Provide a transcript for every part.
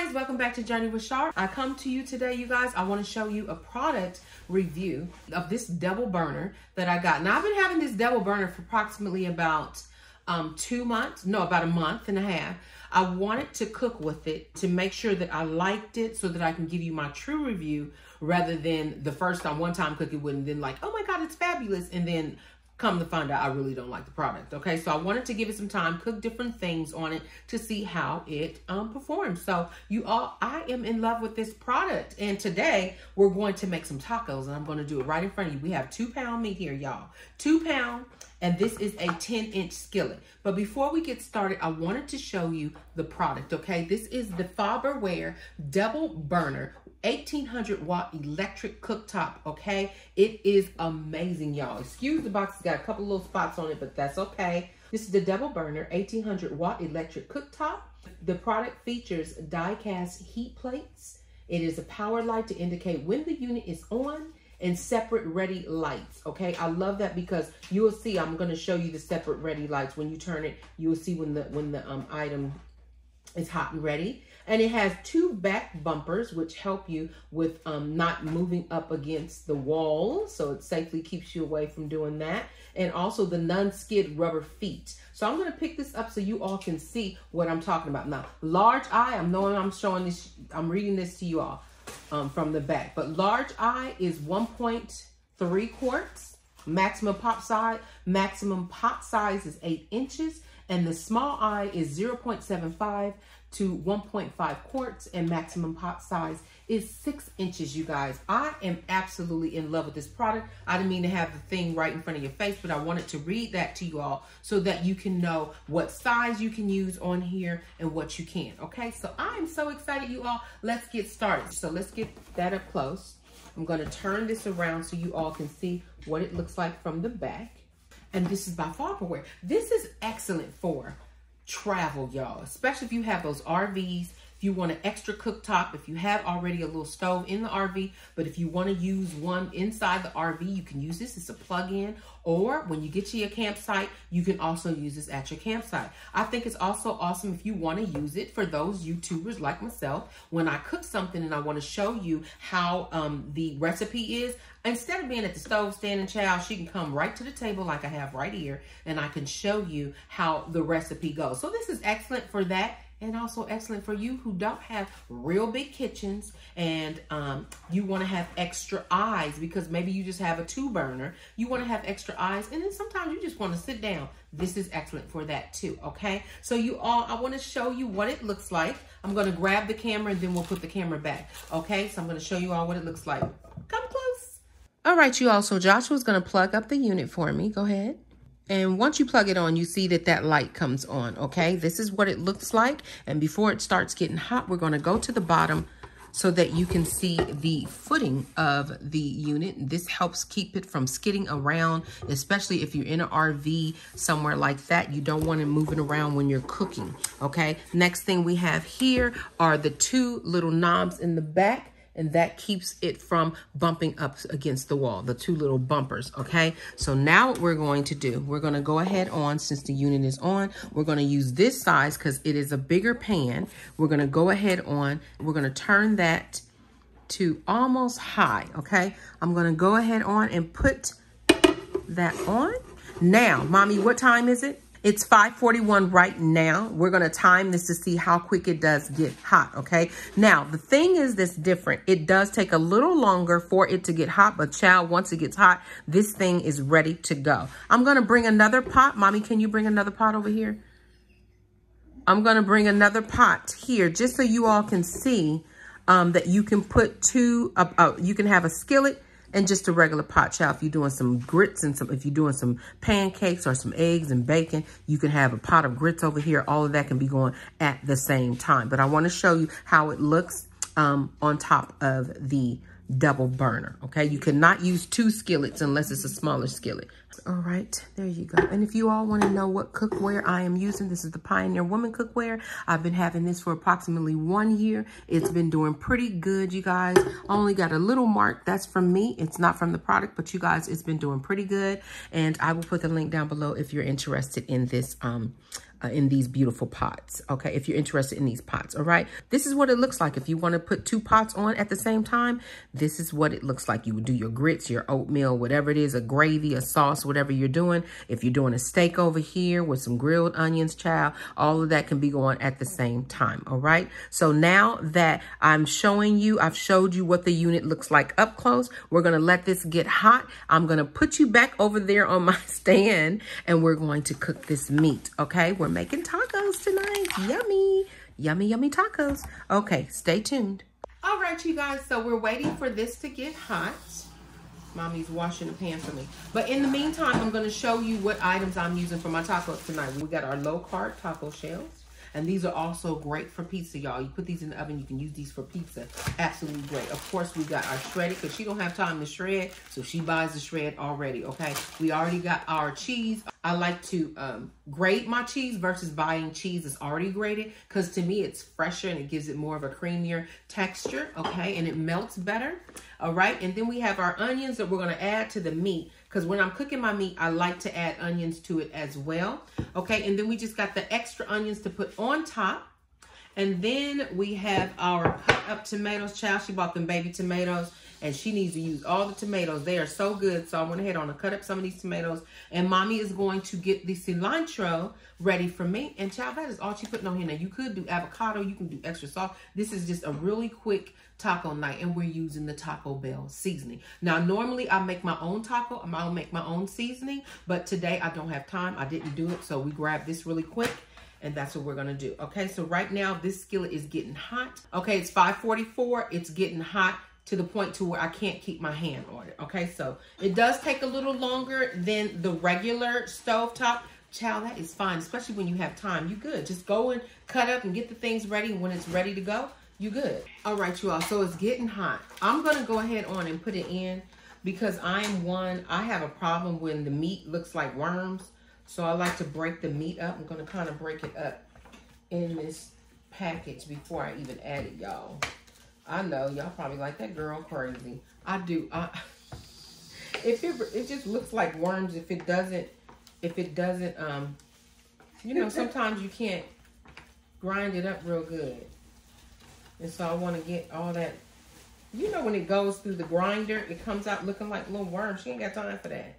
guys, welcome back to Journey with Char. I come to you today, you guys. I want to show you a product review of this double burner that I got. Now, I've been having this double burner for approximately about 2 months, no, about a month and a half. I wanted to cook with it to make sure that I liked it so that I can give you my true review rather than the first time, one time cook it with and then like, oh my God, it's fabulous. And then come to find out I really don't like the product. Okay, so I wanted to give it some time, cook different things on it to see how it performs. So you all, I am in love with this product. And today we're going to make some tacos and I'm going to do it right in front of you. We have 2 pound meat here, y'all. 2 pound. And this is a 10-inch skillet. But before we get started, I wanted to show you the product, okay? This is the Farberware double burner 1800 watt electric cooktop, okay? It is amazing, y'all. Excuse the box, it's got a couple little spots on it, but that's okay. This is the double burner 1800 watt electric cooktop. The product features die-cast heat plates. It is a power light to indicate when the unit is on, and separate ready lights. Okay, I love that because you will see, I'm going to show you the separate ready lights. When you turn it, you will see when the item is hot and ready. And it has 2 back bumpers which help you with not moving up against the wall, so it safely keeps you away from doing that. And also the non-skid rubber feet. So I'm going to pick this up so you all can see what I'm talking about. Now, large eye, I'm showing this, I'm reading this to you all from the back, but large eye is 1.3 quarts. Maximum pot size is 8 inches, and the small eye is 0.75 to 1.5 quarts, and maximum pot size is 6 inches, you guys. I am absolutely in love with this product. I didn't mean to have the thing right in front of your face, but I wanted to read that to you all so that you can know what size you can use on here and what you can, okay? So I'm so excited, you all. Let's get started. So let's get that up close. I'm gonna turn this around so you all can see what it looks like from the back. And this is by Farberware. This is excellent for travel, y'all, especially if you have those RVs, if you want an extra cooktop, if you have already a little stove in the RV, but if you want to use one inside the RV, you can use this. It's a plug-in, or when you get to your campsite, you can also use this at your campsite. I think it's also awesome if you want to use it for those YouTubers like myself. When I cook something and I want to show you how the recipe is, instead of being at the stove standing chow, she can come right to the table like I have right here, and I can show you how the recipe goes. So this is excellent for that, and also excellent for you who don't have real big kitchens and you want to have extra eyes because maybe you just have a 2 burner. You want to have extra eyes, and then sometimes you just want to sit down. This is excellent for that too, okay? So you all, I want to show you what it looks like. I'm going to grab the camera and then we'll put the camera back, okay? So I'm going to show you all what it looks like. Come close. All right, you all, so Joshua's going to plug up the unit for me. Go ahead. And once you plug it on, you see that that light comes on, okay? This is what it looks like. And before it starts getting hot, we're going to go to the bottom so that you can see the footing of the unit. This helps keep it from skidding around, especially if you're in an RV somewhere like that. You don't want it moving around when you're cooking, okay? Next thing we have here are the 2 little knobs in the back, and that keeps it from bumping up against the wall, the 2 little bumpers, okay? So now what we're going to do, we're gonna go ahead on, since the unit is on, we're gonna use this size because it is a bigger pan. We're gonna go ahead on, we're gonna turn that to almost high, okay? I'm gonna go ahead on and put that on. Now, mommy, what time is it? It's 5:41 right now. We're going to time this to see how quick it does get hot, okay? Now, the thing is that's different. It does take a little longer for it to get hot, but child, once it gets hot, this thing is ready to go. I'm going to bring another pot. Mommy, can you bring another pot over here? I'm going to bring another pot here just so you all can see that you can put 2, you can have a skillet and just a regular pot, child. If you're doing some grits and if you're doing some pancakes or some eggs and bacon, you can have a pot of grits over here. All of that can be going at the same time. But I want to show you how it looks on top of the double burner, okay? You cannot use 2 skillets unless it's a smaller skillet. All right, there you go. And if you all want to know what cookware I am using, this is the Pioneer Woman cookware. I've been having this for approximately 1 year. It's been doing pretty good, you guys. Only got a little mark. That's from me. It's not from the product, but you guys, it's been doing pretty good. And I will put the link down below if you're interested in this, in these beautiful pots. Okay, if you're interested in these pots. All right, this is what it looks like. If you want to put 2 pots on at the same time, this is what it looks like. You would do your grits, your oatmeal, whatever it is, a gravy, a sauce, whatever you're doing. If you're doing a steak over here with some grilled onions, child, all of that can be going at the same time. All right, so now that I'm showing you, I've showed you what the unit looks like up close. We're going to let this get hot. I'm going to put you back over there on my stand and we're going to cook this meat. Okay, we're making tacos tonight. Yummy, yummy, yummy tacos. Okay, stay tuned. All right, you guys, so we're waiting for this to get hot. Mommy's washing the pan for me. But in the meantime, I'm going to show you what items I'm using for my tacos tonight. We got our low-carb taco shells. And these are also great for pizza, y'all. You put these in the oven, you can use these for pizza. Absolutely great. Of course, we got our shredded, because she don't have time to shred, so she buys the shred already, okay? We already got our cheese. I like to grate my cheese versus buying cheese that's already grated, because to me, it's fresher and it gives it more of a creamier texture, okay? And it melts better, all right? And then we have our onions that we're going to add to the meat, because when I'm cooking my meat, I like to add onions to it as well. Okay, and then we just got the extra onions to put on top. And then we have our cut up tomatoes. Child, she bought them baby tomatoes, and she needs to use all the tomatoes. They are so good. So I went ahead on to cut up some of these tomatoes. And Mommy is going to get the cilantro ready for me. And child, that is all she's putting on here. Now, you could do avocado. You can do extra salt. This is just a really quick taco night, and we're using the Taco Bell seasoning. Now, normally I make my own taco. I'll make my own seasoning, but today I don't have time. I didn't do it, so we grabbed this really quick, and that's what we're gonna do. Okay, so right now this skillet is getting hot. Okay, it's 5:44. It's getting hot to the point to where I can't keep my hand on it. Okay, so it does take a little longer than the regular stovetop. Child, that is fine, especially when you have time. You good. Just go and cut up and get the things ready, and when it's ready to go, you good. All right, you all, so it's getting hot. I'm gonna go ahead on and put it in because I have a problem when the meat looks like worms. So I like to break the meat up. I'm gonna kind of break it up in this package before I even add it, y'all. I know, y'all probably like, that girl crazy. I do, it just looks like worms if it doesn't, you know, sometimes you can't grind it up real good. And so I want to get all that, you know, when it goes through the grinder, it comes out looking like little worms. She ain't got time for that.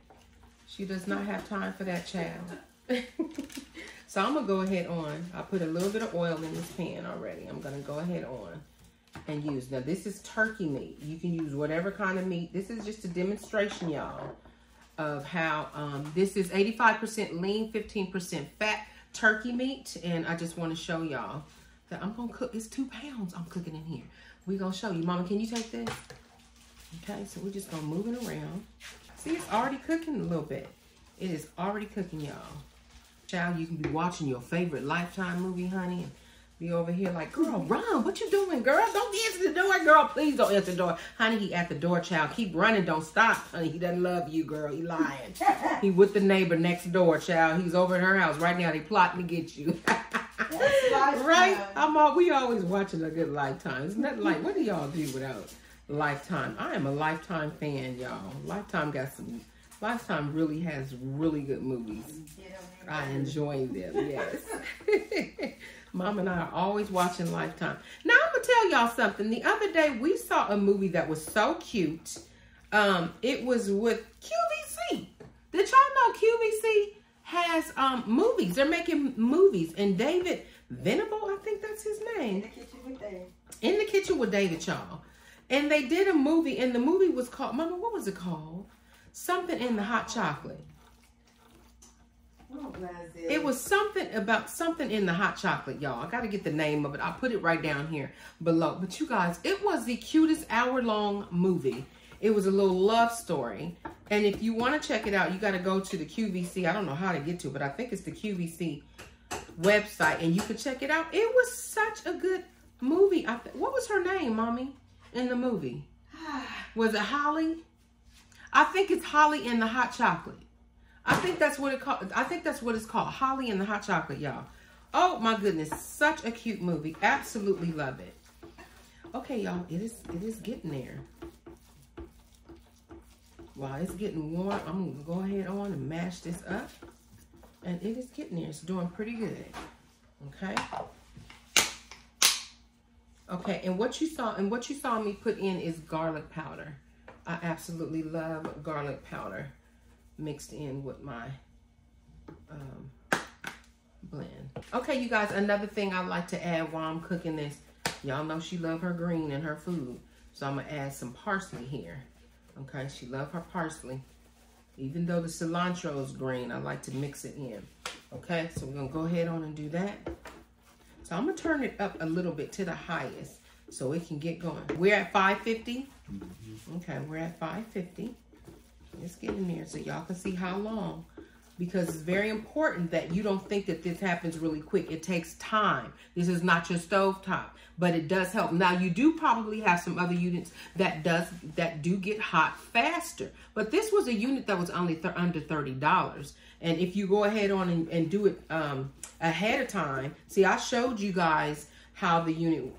She does not have time for that, child. So I'm going to go ahead on. I put a little bit of oil in this pan already. I'm going to go ahead on and use. Now, this is turkey meat. You can use whatever kind of meat. This is just a demonstration, y'all, of how this is 85% lean, 15% fat turkey meat. And I just want to show y'all that I'm gonna cook. It's 2 pounds I'm cooking in here. We're gonna show you. Mama, can you take this? Okay, so we're just gonna move it around. See, it's already cooking a little bit. It is already cooking, y'all. Child, you can be watching your favorite Lifetime movie, honey, and be over here like, girl, run, what you doing, girl? Don't answer the door, girl. Please don't answer the door. Honey, he at the door, child. Keep running, don't stop. Honey, he doesn't love you, girl. He lying. He with the neighbor next door, child. He's over at her house right now. They plotting to get you. Right? We always watching a good Lifetime. It's not like, what do y'all do without Lifetime? I am a Lifetime fan, y'all. Lifetime really has really good movies. I enjoy them, yes. Mom and I are always watching Lifetime. Now, I'm going to tell y'all something. The other day, we saw a movie that was so cute. It was with QVC. Did y'all know QVC has movies? They're making movies. And David Venable, I think that's his name. In the Kitchen with David. In the Kitchen with David, y'all. And they did a movie, and the movie was called, Mama, what was it called? Something in the Hot Chocolate. It was something about something in the hot chocolate, y'all. I got to get the name of it. I'll put it right down here below. But you guys, it was the cutest hour-long movie. It was a little love story. And if you want to check it out, you got to go to the QVC. I don't know how to get to it, but I think it's the QVC website. And you can check it out. It was such a good movie. What was her name, Mommy, in the movie? Was it Holly? I think it's Holly in the Hot Chocolate. I think that's what it's called. Holly and the Hot Chocolate, y'all. Oh my goodness, such a cute movie. Absolutely love it. Okay, y'all, it is getting there. While it's getting warm, I'm gonna go ahead on and mash this up. And it is getting there. It's doing pretty good. Okay. Okay, and what you saw me put in is garlic powder. I absolutely love garlic powder mixed in with my blend. Okay, you guys, another thing I like to add while I'm cooking this. Y'all know she loves her green in her food. So I'm gonna add some parsley here. Okay, she loves her parsley. Even though the cilantro is green, I like to mix it in. Okay, so we're gonna go ahead on and do that. So I'm gonna turn it up a little bit to the highest so it can get going. We're at 550. Okay, we're at 550. It's getting there so y'all can see how long. Because it's very important that you don't think that this happens really quick. It takes time. This is not your stovetop, but it does help. Now, you do probably have some other units that do get hot faster. But this was a unit that was only under $30. And if you go ahead on and do it ahead of time, see, I showed you guys how the unit,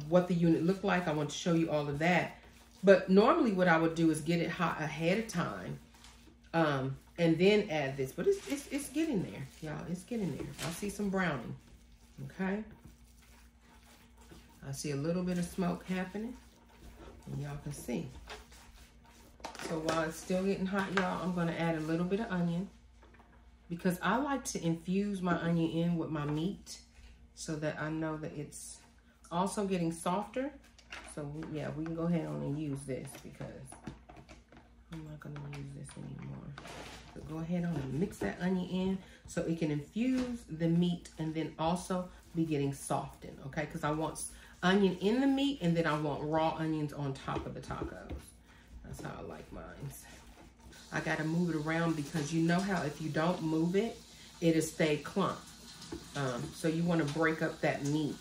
what the unit looked like. I want to show you all of that. But normally what I would do is get it hot ahead of time. And then add this, but it's getting there, y'all. It's getting there. I see some browning, okay? I see a little bit of smoke happening, and y'all can see. So while it's still getting hot, y'all, I'm gonna add a little bit of onion because I like to infuse my onion in with my meat so that I know that it's also getting softer. So yeah, we can go ahead on and use this because I'm not gonna use this anymore. So go ahead on and mix that onion in so it can infuse the meat and then also be getting softened, okay? Because I want onion in the meat and then I want raw onions on top of the tacos. That's how I like mine. I gotta move it around because you know how if you don't move it, it'll stay clumped. So you wanna break up that meat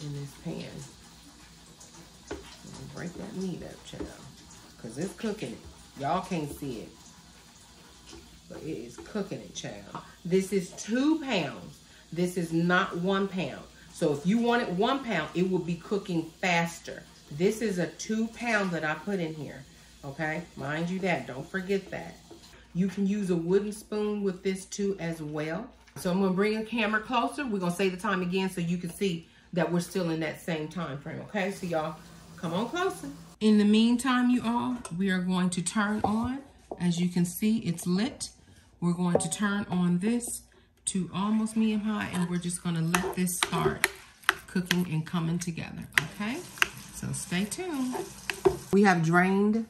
in this pan. Break that meat up, child, because it's cooking it. Y'all can't see it. But it is cooking it, child. This is 2 pounds. This is not 1 pound. So if you want it 1 pound, it will be cooking faster. This is a 2 pound that I put in here, okay? Mind you that, don't forget that. You can use a wooden spoon with this too as well. So I'm gonna bring the camera closer. We're gonna say the time again so you can see that we're still in that same time frame, okay? So y'all, come on closer. In the meantime, you all, we are going to turn on. As you can see, it's lit. We're going to turn on this to almost medium high, and we're just gonna let this start cooking and coming together, okay? So stay tuned. We have drained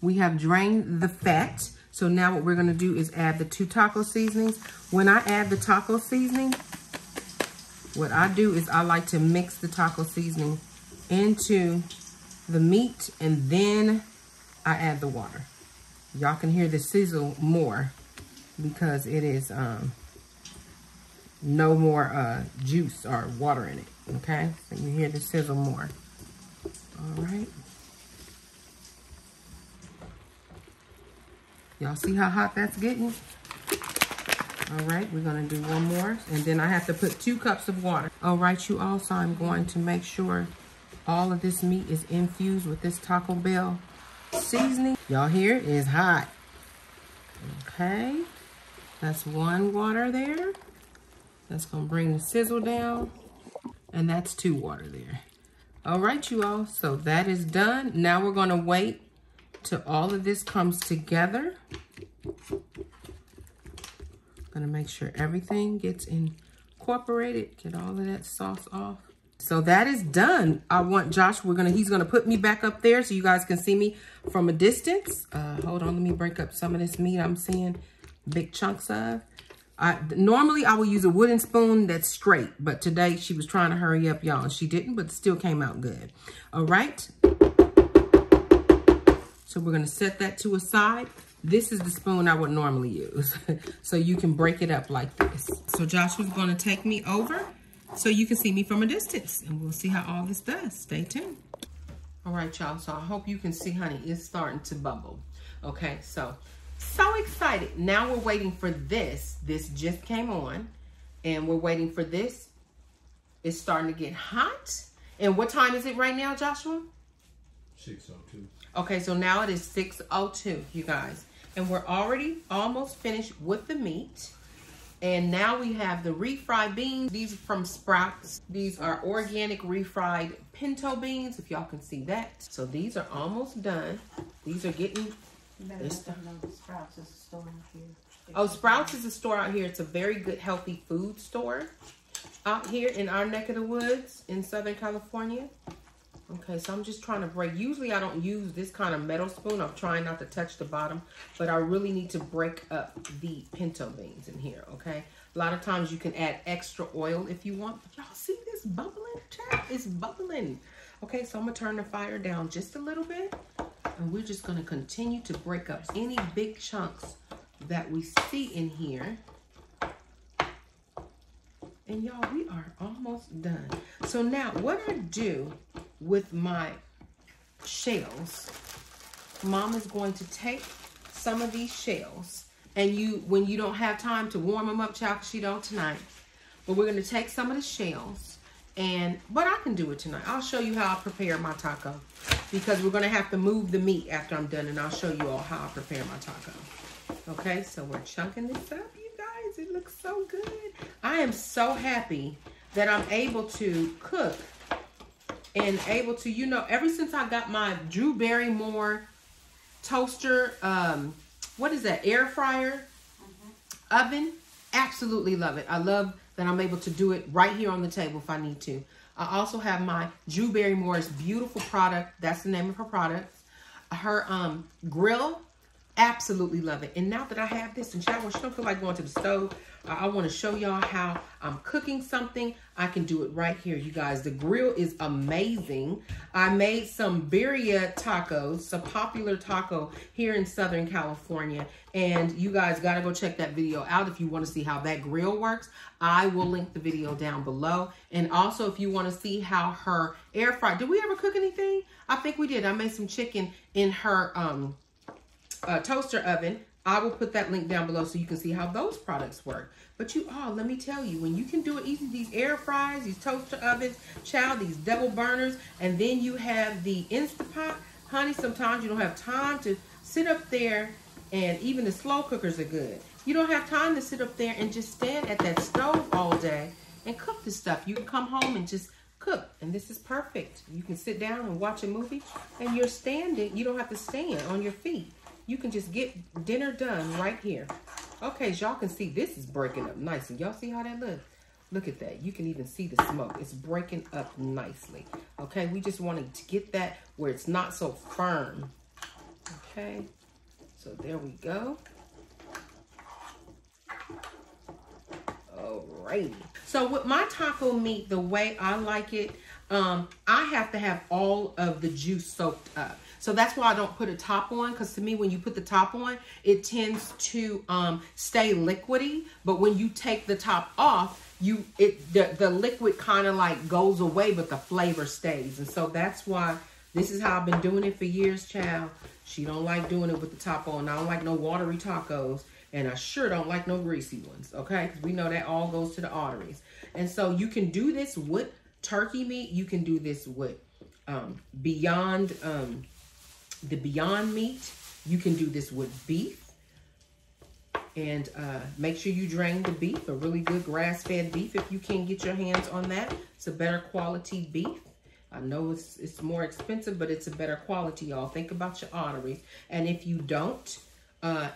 the fat. So now what we're gonna do is add the 2 taco seasonings. When I add the taco seasoning, what I do is I like to mix the taco seasoning into the meat and then I add the water. Y'all can hear the sizzle more because it is no more juice or water in it, okay? So you hear the sizzle more. All right. Y'all see how hot that's getting? All right, we're gonna do one more, and then I have to put 2 cups of water. All right, you all, so I'm going to make sure all of this meat is infused with this Taco Bell seasoning. Y'all hear it is hot. Okay, that's 1 water there. That's gonna bring the sizzle down, and that's 2 water there. All right, you all, so that is done. Now we're gonna wait till all of this comes together. Gonna make sure everything gets incorporated, get all of that sauce off. So that is done. I want Josh, he's gonna put me back up there so you guys can see me from a distance. Hold on, let me break up some of this meat I'm seeing big chunks of. Normally I will use a wooden spoon that's straight, but today she was trying to hurry up, y'all, and she didn't, but it still came out good. All right. So we're gonna set that to a side. This is the spoon I would normally use. So you can break it up like this. So Joshua's gonna take me over so you can see me from a distance, and we'll see how all this does. Stay tuned. All right, y'all, so I hope you can see, honey, it's starting to bubble. Okay, so So excited. Now we're waiting for this. This just came on, and we're waiting for this. It's starting to get hot. And what time is it right now, Joshua? 6:02. Okay, so now it is 6:02, you guys. And we're already almost finished with the meat. And now we have the refried beans. These are from Sprouts. These are organic refried pinto beans, if y'all can see that. So these are almost done. These are getting... Sprouts is a store out here. Oh, Sprouts is a store out here. It's a very good, healthy food store out here in our neck of the woods in Southern California. Okay, so I'm just trying to break. Usually I don't use this kind of metal spoon. I'm trying not to touch the bottom, but I really need to break up the pinto beans in here, okay? A lot of times you can add extra oil if you want. But y'all see this bubbling, chat? It's bubbling. Okay, so I'm gonna turn the fire down just a little bit, and we're just gonna continue to break up any big chunks that we see in here. And y'all, we are almost done. So now what I do with my shells, Mom is going to take some of these shells, and when you don't have time to warm them up, child, because she don't tonight, but we're going to take some of the shells, but I can do it tonight. I'll show you how I prepare my taco, because we're going to have to move the meat after I'm done, and I'll show you all how I prepare my taco. Okay, so we're chunking this up, you guys. It looks so good. I am so happy that I'm able to cook and able to, you know, ever since I got my Drew Barrymore toaster, what is that, air fryer oven, absolutely love it. I love that I'm able to do it right here on the table if I need to. I also have my Drew Barrymore's beautiful product. That's the name of her product. Her grill, absolutely love it. And now that I have this, and child, when she don't feel like going to the stove, I want to show y'all how I'm cooking something. I can do it right here, you guys. The grill is amazing. I made some birria tacos. It's a popular taco here in Southern California. And you guys got to go check that video out if you want to see how that grill works. I will link the video down below. And also, if you want to see how her air fryer, did we ever cook anything? I think we did. I made some chicken in her toaster oven. I will put that link down below so you can see how those products work. But you all, let me tell you, when you can do it easy, these air fryers, these toaster ovens, child, these double burners, and then you have the Instapot, honey, sometimes you don't have time to sit up there, and even the slow cookers are good. You don't have time to sit up there and just stand at that stove all day and cook this stuff. You can come home and just cook, and this is perfect. You can sit down and watch a movie, and you're standing. You don't have to stand on your feet. You can just get dinner done right here. Okay, so y'all can see this is breaking up nicely. Y'all see how that looks? Look at that. You can even see the smoke. It's breaking up nicely. Okay, we just wanted to get that where it's not so firm. Okay, so there we go. Alrighty. So with my taco meat, the way I like it, I have to have all of the juice soaked up. So that's why I don't put a top on, because to me, when you put the top on, it tends to stay liquidy. But when you take the top off, the liquid kind of like goes away, but the flavor stays. And so that's why this is how I've been doing it for years, child. She don't like doing it with the top on. I don't like no watery tacos, and I sure don't like no greasy ones, okay? Because we know that all goes to the arteries. And so you can do this with turkey meat. You can do this with the Beyond Meat. You can do this with beef. And make sure you drain the beef, a really good grass-fed beef if you can get your hands on that. It's a better quality beef. I know it's more expensive, but it's a better quality, y'all. Think about your arteries. And if you don't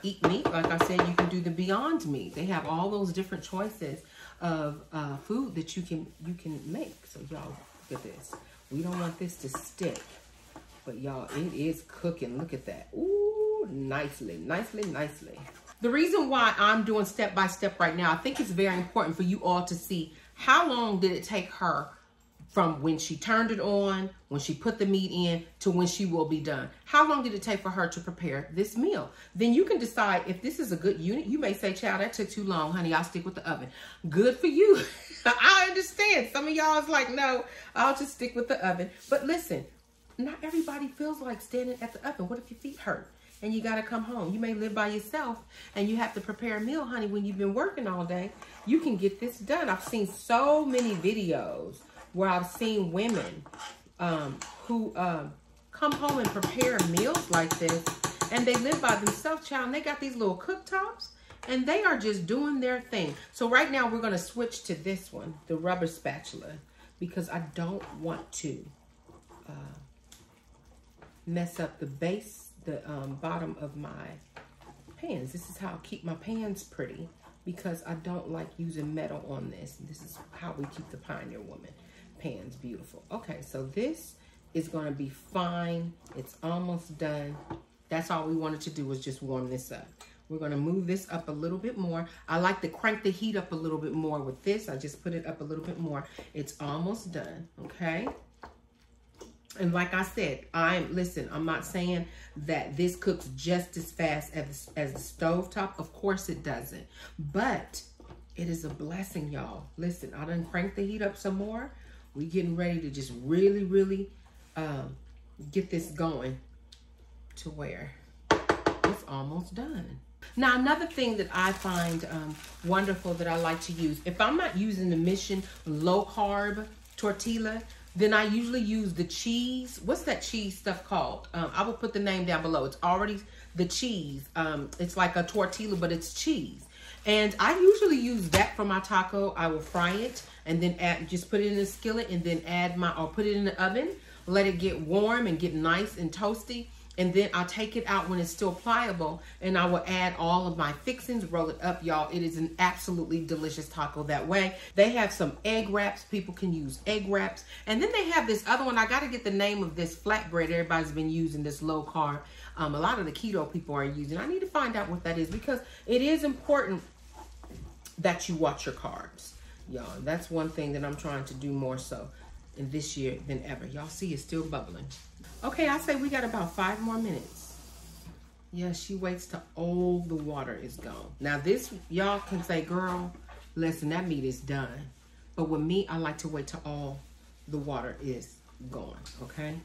eat meat, like I said, you can do the Beyond Meat. They have all those different choices of food that you can make. So y'all, look at this. We don't want this to stick. But y'all, it is cooking. Look at that. Ooh, nicely, nicely, nicely. The reason why I'm doing step by step right now, I think it's very important for you all to see how long did it take her from when she turned it on, when she put the meat in, to when she will be done. How long did it take for her to prepare this meal? Then you can decide if this is a good unit. You may say, child, that took too long, honey. I'll stick with the oven. Good for you. I understand. Some of y'all is like, no, I'll just stick with the oven. But listen, not everybody feels like standing at the oven. What if your feet hurt? and you got to come home. You may live by yourself and you have to prepare a meal, honey, when you've been working all day. You can get this done. I've seen so many videos where I've seen women who come home and prepare meals like this, and they live by themselves, child, and they got these little cooktops, and they are just doing their thing. So right now we're going to switch to this one, the rubber spatula, because I don't want to mess up the base, the bottom of my pans. This is how I keep my pans pretty, because I don't like using metal on this. This is how we keep the Pioneer Woman pans beautiful. Okay, so this is going to be fine. It's almost done. That's all we wanted to do, was just warm this up. We're going to move this up a little bit more. I like to crank the heat up a little bit more with this. I just put it up a little bit more. It's almost done, okay? And like I said, listen, I'm not saying that this cooks just as fast as the stovetop. Of course it doesn't. But it is a blessing, y'all. Listen, I done cranked the heat up some more. We getting ready to just really, really get this going to where it's almost done. Now, another thing that I find wonderful that I like to use, if I'm not using the Mission low carb tortilla, then I usually use the cheese. What's that cheese stuff called? I will put the name down below. It's already the cheese. It's like a tortilla, but it's cheese. And I usually use that for my taco. I will fry it and then just put it in a skillet and then put it in the oven. Let it get warm and get nice and toasty. And then I'll take it out when it's still pliable, and I will add all of my fixings, roll it up, y'all. It is an absolutely delicious taco that way. They have some egg wraps. People can use egg wraps. And then they have this other one. I got to get the name of this flatbread. Everybody's been using this low carb. A lot of the keto people are using. I need to find out what that is, because it is important that you watch your carbs, y'all. That's one thing that I'm trying to do more so in this year than ever. Y'all see it's still bubbling. Okay, I say we got about 5 more minutes. Yeah, she waits till all the water is gone. Now this, y'all can say, girl, listen, that meat is done. But with me, I like to wait till all the water is gone, okay?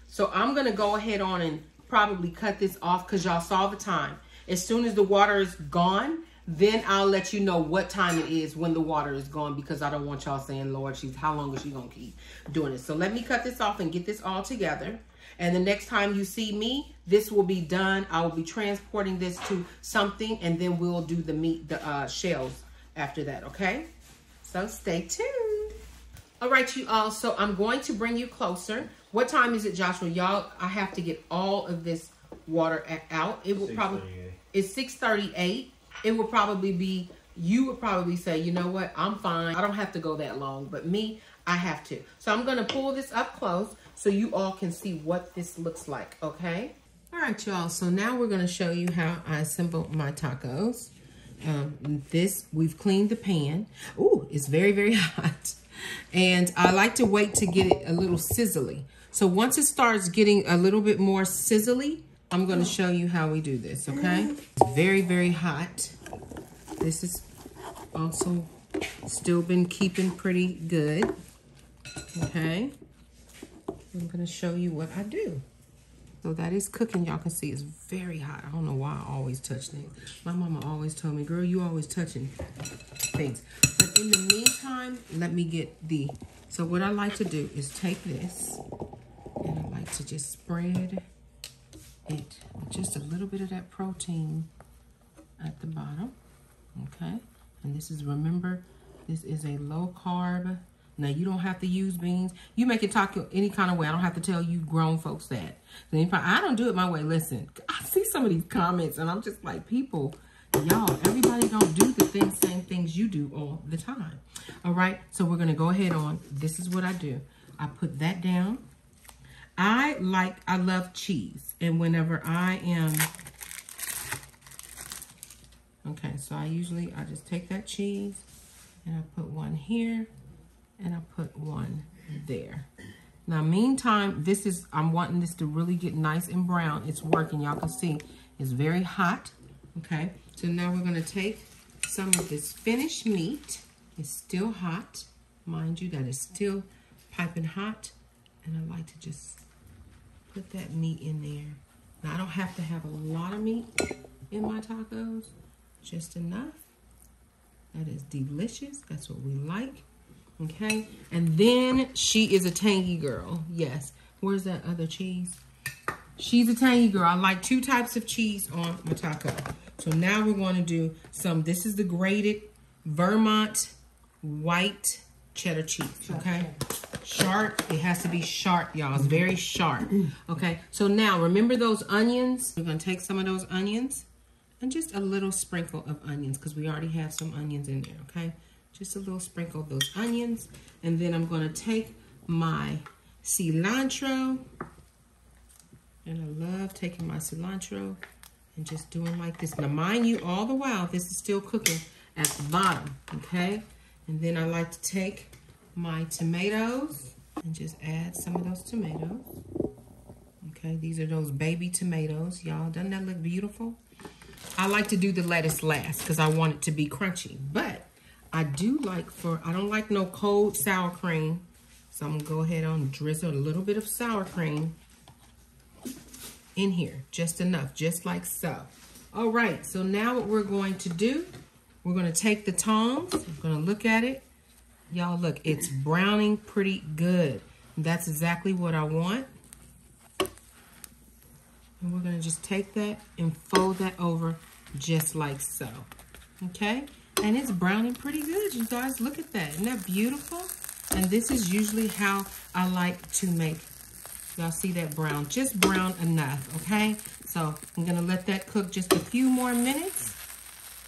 So I'm gonna go ahead on and probably cut this off, because y'all saw the time. As soon as the water is gone, then I'll let you know what time it is when the water is gone, because I don't want y'all saying, Lord, how long is she gonna keep doing this? So let me cut this off and get this all together. And the next time you see me, this will be done. I will be transporting this to something, and then we'll do the shells after that, okay? So stay tuned. All right, you all, so I'm going to bring you closer. What time is it, Joshua? Y'all, I have to get all of this water out. It will probably, it's 6:38. It will probably be, you would probably say, you know what, I'm fine. I don't have to go that long, but me, I have to. So I'm gonna pull this up close so you all can see what this looks like, okay? All right, y'all, so now we're gonna show you how I assemble my tacos. We've cleaned the pan. Ooh, it's very, very hot. And I like to wait to get it a little sizzly. So once it starts getting a little bit more sizzly, I'm gonna show you how we do this, okay? It's very, very hot. This is also still been keeping pretty good, okay? I'm gonna show you what I do. So that is cooking. Y'all can see it's very hot. I don't know why I always touch things. My mama always told me, girl, you always touching things. But in the meantime, let me get so what I like to do is take this, and I like to just spread it with just a little bit of that protein at the bottom, okay? And this is, remember, this is a low carb. Now, you don't have to use beans. You make it taco any kind of way. I don't have to tell you grown folks that. I don't do it my way. Listen, I see some of these comments, and I'm just like, people, y'all, everybody don't do the same things you do all the time. All right, so we're going to go ahead on. This is what I do. I put that down. I love cheese. And whenever I am, okay, so I just take that cheese and I put one here and I put one there. Now, meantime, I'm wanting this to really get nice and brown. It's working. Y'all can see it's very hot. Okay, so now we're gonna take some of this finished meat. It's still hot. Mind you, that is still piping hot. And I like to just put that meat in there Now, I don't have to have a lot of meat in my tacos, just enough. That is delicious. That's what we like. Okay, and then she is a tangy girl. Yes. Where's that other cheese? She's a tangy girl. I like 2 types of cheese on my taco. So now we're going to do some. This is the grated Vermont white cheddar cheese. Okay, sharp. It has to be sharp, y'all. It's very sharp. Okay, so now remember those onions. We're going to take some of those onions and just a little sprinkle of onions because we already have some onions in there. Okay. Just a little sprinkle of those onions. And then I'm going to take my cilantro. And I love taking my cilantro and just doing like this. Now, mind you, all the while, this is still cooking at the bottom, okay? And then I like to take my tomatoes and just add some of those tomatoes. Okay, these are those baby tomatoes. Y'all, doesn't that look beautiful? I like to do the lettuce last because I want it to be crunchy. But I do like I don't like no cold sour cream. So I'm going to go ahead and drizzle a little bit of sour cream in here. Just enough, just like so. All right, so now what we're going to do, we're going to take the tongs. I'm going to look at it. Y'all, look, it's browning pretty good. That's exactly what I want. And we're going to just take that and fold that over just like so. Okay? And it's browning pretty good, you guys. Look at that. Isn't that beautiful? And this is usually how I like to make. Y'all see that brown? Just brown enough, okay? So I'm going to let that cook just a few more minutes.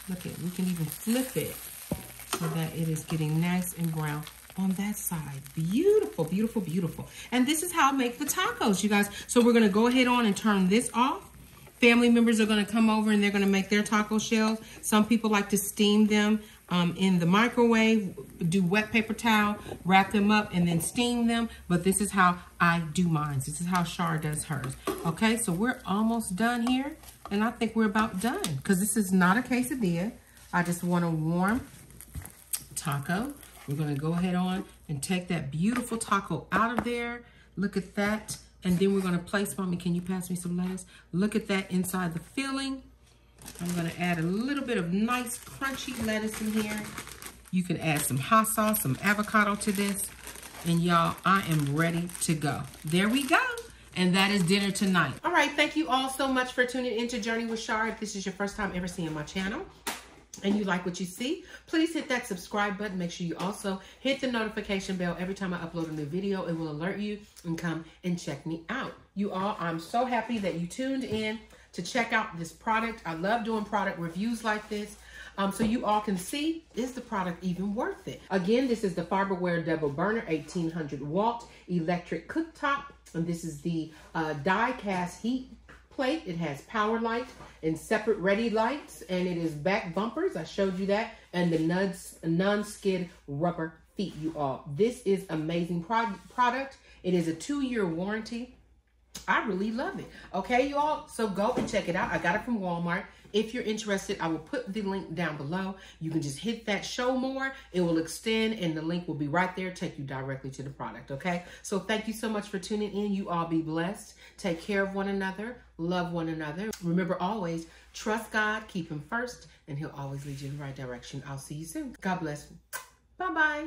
Look at, we can even flip it so that it is getting nice and brown on that side. Beautiful, beautiful, beautiful. And this is how I make the tacos, you guys. So we're going to go ahead on and turn this off. Family members are going to come over and they're going to make their taco shells. Some people like to steam them in the microwave, do wet paper towel, wrap them up, and then steam them. But this is how I do mine. This is how Shar does hers. Okay, so we're almost done here. And I think we're about done because this is not a quesadilla. I just want a warm taco. We're going to go ahead on and take that beautiful taco out of there. Look at that. And then we're going to place, Mommy, can you pass me some lettuce? Look at that inside the filling. I'm going to add a little bit of nice crunchy lettuce in here. You can add some hot sauce, some avocado to this. And y'all, I am ready to go. There we go. And that is dinner tonight. All right, thank you all so much for tuning into Journey with Shar. If this is your first time ever seeing my channel and you like what you see, please hit that subscribe button. Make sure you also hit the notification bell. Every time I upload a new video, it will alert you and come and check me out. You all, I'm so happy that you tuned in to check out this product. I love doing product reviews like this. So you all can see, is the product even worth it? Again, this is the Farberware Double Burner 1800 Watt Electric Cooktop. And this is the die cast heat plate. It has power light and separate ready lights. And it is back bumpers. I showed you that. And the non-skid rubber feet, you all. This is amazing product. It is a 2-year warranty. I really love it. Okay, you all? So go and check it out. I got it from Walmart. If you're interested, I will put the link down below. You can just hit that show more. It will extend and the link will be right there, take you directly to the product, okay? So thank you so much for tuning in. You all be blessed. Take care of one another. Love one another. Remember always, trust God, keep him first, and he'll always lead you in the right direction. I'll see you soon. God bless. Bye-bye.